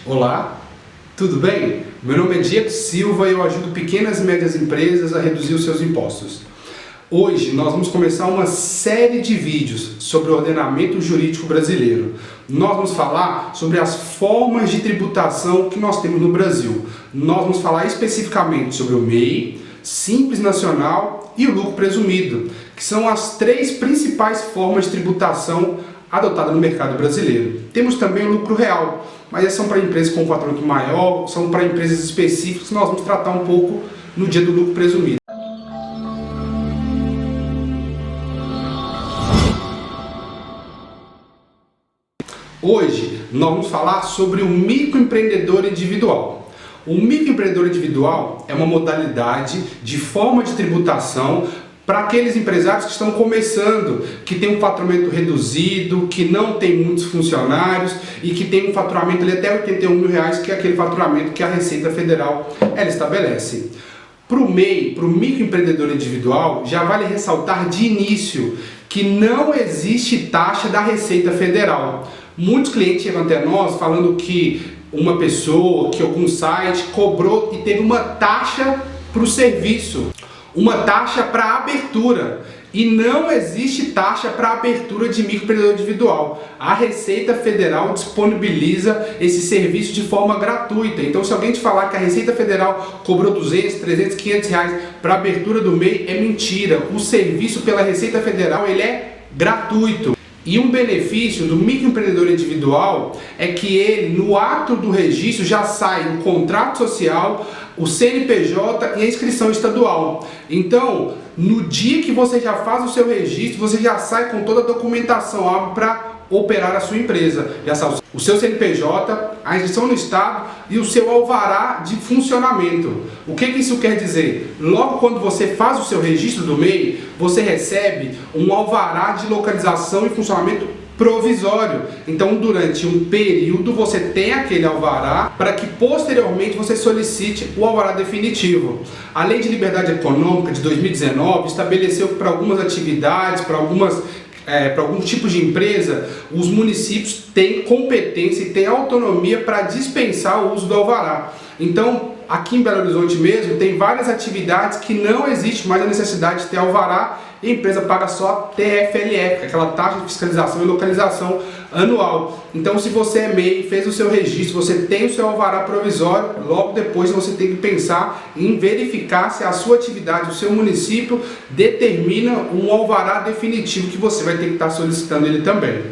Olá, tudo bem? Meu nome é Diego Silva e eu ajudo pequenas e médias empresas a reduzir os seus impostos. Hoje nós vamos começar uma série de vídeos sobre o ordenamento jurídico brasileiro. Nós vamos falar sobre as formas de tributação que nós temos no Brasil. Nós vamos falar especificamente sobre o MEI, Simples Nacional e o lucro presumido, que são as três principais formas de tributação adotadas no mercado brasileiro. Temos também o lucro real, mas essas são para empresas com faturamento maior, são para empresas específicas que nós vamos tratar um pouco no dia do lucro presumido. Hoje nós vamos falar sobre o microempreendedor individual. O microempreendedor individual é uma modalidade de forma de tributação para aqueles empresários que estão começando, que tem um faturamento reduzido, que não tem muitos funcionários e que tem um faturamento de até R$81 mil, que é aquele faturamento que a Receita Federal ela estabelece. Para o MEI, para o microempreendedor individual, já vale ressaltar de início que não existe taxa da Receita Federal. Muitos clientes chegam até nós falando que uma pessoa, que algum site cobrou e teve uma taxa para o serviço, uma taxa para abertura. E não existe taxa para abertura de microempreendedor individual. A Receita Federal disponibiliza esse serviço de forma gratuita. Então, se alguém te falar que a Receita Federal cobrou 200, 300, 500 reais para abertura do MEI, é mentira. O serviço pela Receita Federal ele é gratuito. E um benefício do microempreendedor individual é que ele, no ato do registro, já sai o contrato social, o CNPJ e a inscrição estadual. Então, no dia que você já faz o seu registro, você já sai com toda a documentação para operar a sua empresa. Já sabe o seu CNPJ, a inscrição no estado e o seu alvará de funcionamento. O que isso quer dizer? Logo quando você faz o seu registro do MEI, você recebe um alvará de localização e funcionamento provisório. Então, durante um período, você tem aquele alvará para que posteriormente você solicite o alvará definitivo. A Lei de Liberdade Econômica de 2019 estabeleceu que para algumas atividades, para alguns tipos de empresa, os municípios têm competência e têm autonomia para dispensar o uso do alvará. Então, aqui em Belo Horizonte mesmo, tem várias atividades que não existe mais a necessidade de ter alvará e a empresa paga só TFLF, aquela taxa de fiscalização e localização anual. Então, se você é MEI, fez o seu registro, você tem o seu alvará provisório, logo depois você tem que pensar em verificar se a sua atividade, o seu município, determina um alvará definitivo que você vai ter que estar solicitando ele também.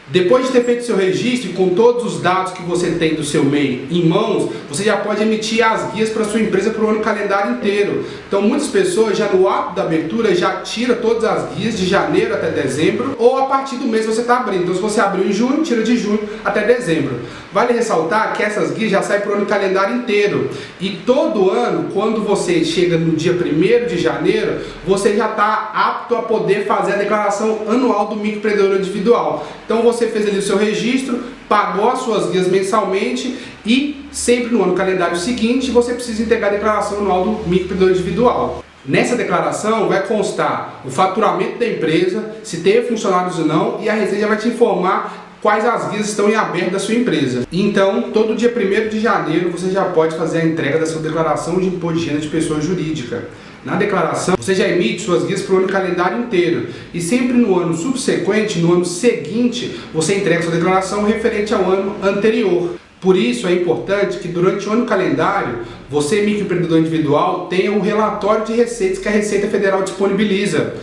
Depois de ter feito seu registro e com todos os dados que você tem do seu MEI em mãos, você já pode emitir as guias para sua empresa para o ano calendário inteiro. Então muitas pessoas já no ato da abertura já tira todas as guias de janeiro até dezembro, ou a partir do mês você está abrindo. Então se você abriu em junho, tira de junho até dezembro. Vale ressaltar que essas guias já saem para o ano calendário inteiro. E todo ano, quando você chega no dia 1º de janeiro, você já está apto a poder fazer a declaração anual do microempreendedor individual. Então você fez ali o seu registro, pagou as suas guias mensalmente e sempre no ano calendário seguinte você precisa entregar a declaração anual do microempreendedor individual. Nessa declaração vai constar o faturamento da empresa, se teve funcionários ou não, e a Receita vai te informar quais as guias estão em aberto da sua empresa. Então, todo dia 1º de janeiro você já pode fazer a entrega da sua declaração de imposto de renda de pessoa jurídica. Na declaração, você já emite suas guias para o ano calendário inteiro. E sempre no ano subsequente, no ano seguinte, você entrega sua declaração referente ao ano anterior. Por isso é importante que durante o ano calendário, você, microempreendedor individual, tenha um relatório de receitas que a Receita Federal disponibiliza.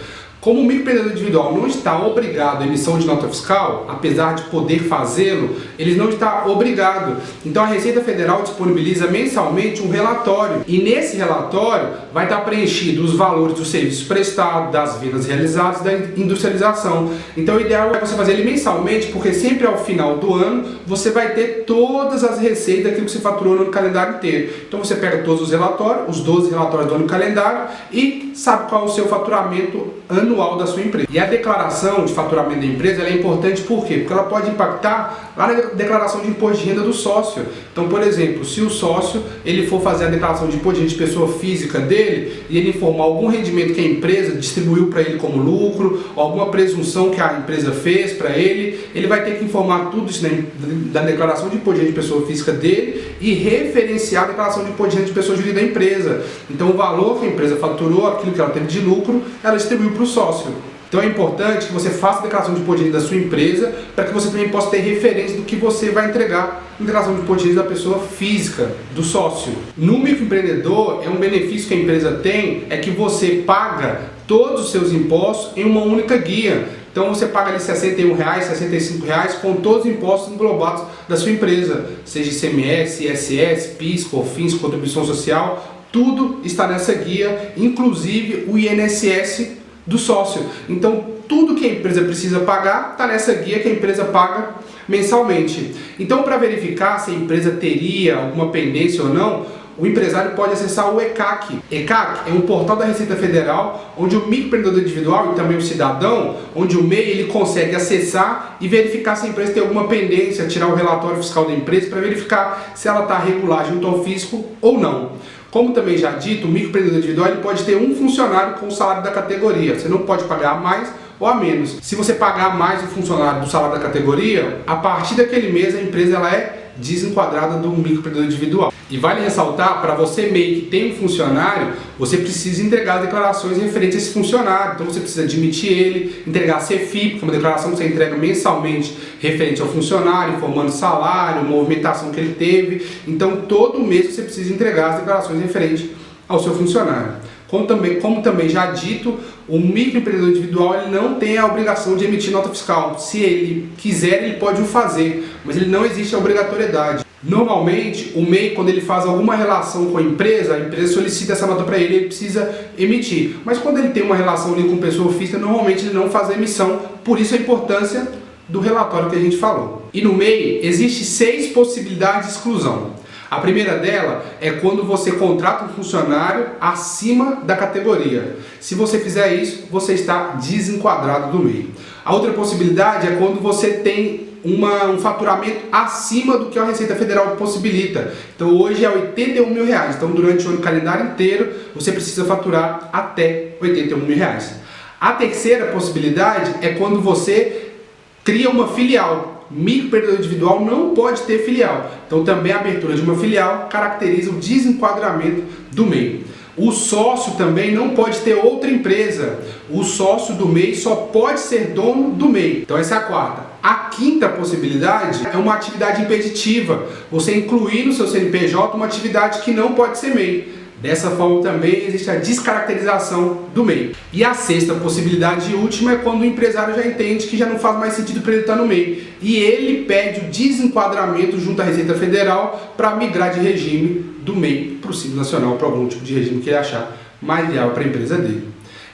Como o microempreendedor individual não está obrigado à emissão de nota fiscal, apesar de poder fazê-lo, ele não está obrigado. Então a Receita Federal disponibiliza mensalmente um relatório. E nesse relatório vai estar preenchido os valores dos serviços prestados, das vendas realizadas e da industrialização. Então o ideal é você fazer ele mensalmente, porque sempre ao final do ano você vai ter todas as receitas daquilo que você faturou no ano calendário inteiro. Então você pega todos os relatórios, os 12 relatórios do ano calendário e sabe qual é o seu faturamento anual da sua empresa. E a declaração de faturamento da empresa ela é importante por quê? Porque ela pode impactar lá na declaração de imposto de renda do sócio. Então, por exemplo, se o sócio ele for fazer a declaração de imposto de renda de pessoa física dele e ele informar algum rendimento que a empresa distribuiu para ele como lucro, ou alguma presunção que a empresa fez para ele vai ter que informar tudo isso da declaração de imposto de renda de pessoa física dele e referenciar a declaração de imposto de renda de pessoa jurídica da empresa. Então, o valor que a empresa faturou, aquilo que ela teve de lucro, ela distribuiu para o sócio. Então é importante que você faça a declaração de imposto de renda da sua empresa para que você também possa ter referência do que você vai entregar na declaração de imposto de renda da pessoa física, do sócio. No microempreendedor, um benefício que a empresa tem é que você paga todos os seus impostos em uma única guia. Então você paga ali R$ 61, R$ 65 com todos os impostos englobados da sua empresa, seja ICMS, ISS, PIS, COFINS, contribuição social, tudo está nessa guia, inclusive o INSS do sócio. Então tudo que a empresa precisa pagar está nessa guia que a empresa paga mensalmente. Então, para verificar se a empresa teria alguma pendência ou não, o empresário pode acessar o ECAC. ECAC é um portal da Receita Federal onde o microempreendedor individual e também o cidadão, onde o MEI ele consegue acessar e verificar se a empresa tem alguma pendência, tirar o relatório fiscal da empresa para verificar se ela está regular junto ao fisco ou não. Como também já dito, o microempreendedor individual ele pode ter um funcionário com o salário da categoria. Você não pode pagar a mais ou a menos. Se você pagar mais o funcionário do salário da categoria, a partir daquele mês a empresa ela é desenquadrada do microempreendedor individual. E vale ressaltar, para você MEI que tem um funcionário, você precisa entregar declarações referentes a esse funcionário. Então você precisa admitir ele, entregar a CEFIP, que é uma declaração que você entrega mensalmente referente ao funcionário, informando salário, movimentação que ele teve. Então todo mês você precisa entregar as declarações referentes ao seu funcionário. Como também já dito, o microempreendedor individual ele não tem a obrigação de emitir nota fiscal. Se ele quiser, ele pode o fazer, mas ele não existe a obrigatoriedade. Normalmente, o MEI, quando ele faz alguma relação com a empresa solicita essa nota para ele, ele precisa emitir. Mas quando ele tem uma relação ali com pessoa física, normalmente ele não faz a emissão, por isso a importância do relatório que a gente falou. E no MEI, existe 6 possibilidades de exclusão. A primeira dela é quando você contrata um funcionário acima da categoria. Se você fizer isso, você está desenquadrado do MEI. A outra possibilidade é quando você tem um faturamento acima do que a Receita Federal possibilita. Então hoje é R$ 81 mil. Então durante o ano calendário inteiro você precisa faturar até R$ 81 mil. A terceira possibilidade é quando você cria uma filial. Microempreendedor individual não pode ter filial. Então também a abertura de uma filial caracteriza o desenquadramento do MEI. O sócio também não pode ter outra empresa. O sócio do MEI só pode ser dono do MEI. Então essa é a quarta. A quinta possibilidade é uma atividade impeditiva. Você incluir no seu CNPJ uma atividade que não pode ser MEI. Dessa forma também existe a descaracterização do MEI. E a sexta possibilidade e última é quando o empresário já entende que já não faz mais sentido para ele estar no MEI. E ele pede o desenquadramento junto à Receita Federal para migrar de regime do MEI para o Simples Nacional, para algum tipo de regime que ele achar mais viável para a empresa dele.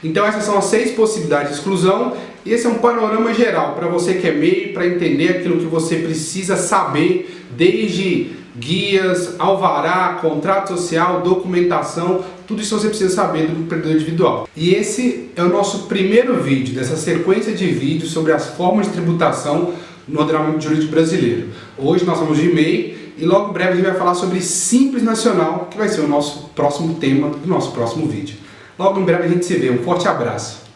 Então essas são as 6 possibilidades de exclusão. Esse é um panorama geral para você que é MEI, para entender aquilo que você precisa saber, desde guias, alvará, contrato social, documentação, tudo isso você precisa saber do empreendedor individual. E esse é o nosso primeiro vídeo dessa sequência de vídeos sobre as formas de tributação no ordenamento jurídico brasileiro. Hoje nós vamos de MEI e logo em breve a gente vai falar sobre Simples Nacional, que vai ser o nosso próximo tema do nosso próximo vídeo. Logo em breve a gente se vê. Um forte abraço!